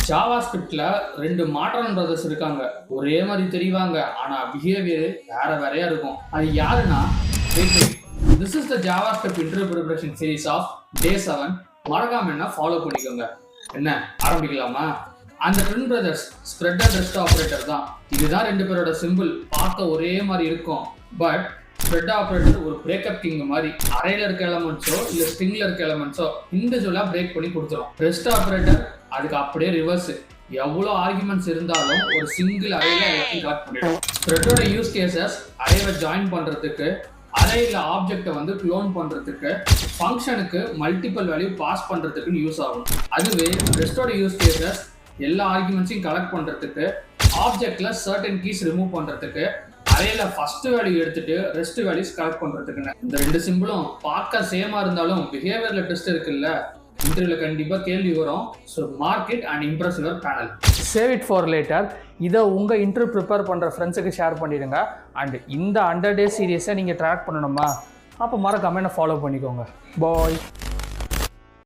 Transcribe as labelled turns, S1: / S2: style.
S1: Java ஸ்கிரிப்ட்ல 2 modern brothers இருக்காங்க. ஒரே மாதிரி தெரிவாங்க. ஆனா பிஹேவியர் வேறையா இருக்கும். அது யாருன்னா this is the JavaScript interview preparation series of day 7. மறக்காம என்ன ஃபாலோ பண்ணிக்கோங்க. என்ன ஆரம்பிக்கலாமா? அந்த twin brothers spread and rest operator தான். இதுதான் 2 பேரோட சிம்பிள். பார்க்க ஒரே மாதிரி இருக்கும். பட் ஸ்ப்ரெட் ஆப்ரேட்டர் ஒரு பிரேக்கப் கிங் மாதிரி அரையில இருக்க எலமெண்ட்ஸோ இல்ல ஸ்ட்ரிங்ல இருக்க எலமெண்ட்ஸோ இண்டிவிஜுவலா பிரேக் பண்ணி கொடுத்துரும். ரெஸ்ட் ஆப்ரேட்டர் அதுக்கு அப்படியே ரிவர்ஸ். எவ்வளோ ஆர்குமெண்ட்ஸ் இருந்தாலும் ஒரு சிங்கிள் அரையில எல்லாத்தையும் கலெக்ட் பண்ணிடும். ஸ்ப்ரெட்டோட யூஸ் கேசஸ் அரைவை ஜாயின் பண்றதுக்கு, அரையில ஆப்ஜெக்டை வந்து க்ளோன் பண்றதுக்கு, ஃபங்க்ஷனுக்கு மல்டிபிள் வேல்யூ பாஸ் பண்றதுக்குன்னு யூஸ் ஆகும். அதுவே ரெஸ்டோட யூஸ் கேசஸ் எல்லா ஆர்குமெண்ட்ஸையும் கலெக்ட் பண்றதுக்கு, ஆப்ஜெக்ட்ல சர்டன் கீஸ் ரிமூவ் பண்றதுக்கு, அரையில ஃபர்ஸ்ட் வேல்யூ எடுத்துட்டு ரெஸ்ட் வேல்யூஸ் கலெக்ட் பண்றதுக்குன்னு. இந்த 2 சிம்பிளும் பார்க்க சேமா இருந்தாலும் பிஹேவியர்ல ட்விஸ்ட் இருக்குல்ல. இன்டர்வியூல கண்டிப்பா கேள்வி வரும். So mark it and Impress your panel. Save it for later. இதை உங்கள் இன்டர்வியூ ப்ரிப்பேர் பண்ணுற ஃப்ரெண்ட்ஸுக்கு ஷேர் பண்ணிடுங்க. அண்ட் இந்த 100 டேஸ் சீரியஸை நீங்கள் ட்ராக் பண்ணணுமா? அப்போ மறக்காம என்ன ஃபாலோ பண்ணிக்கோங்க. பாய்.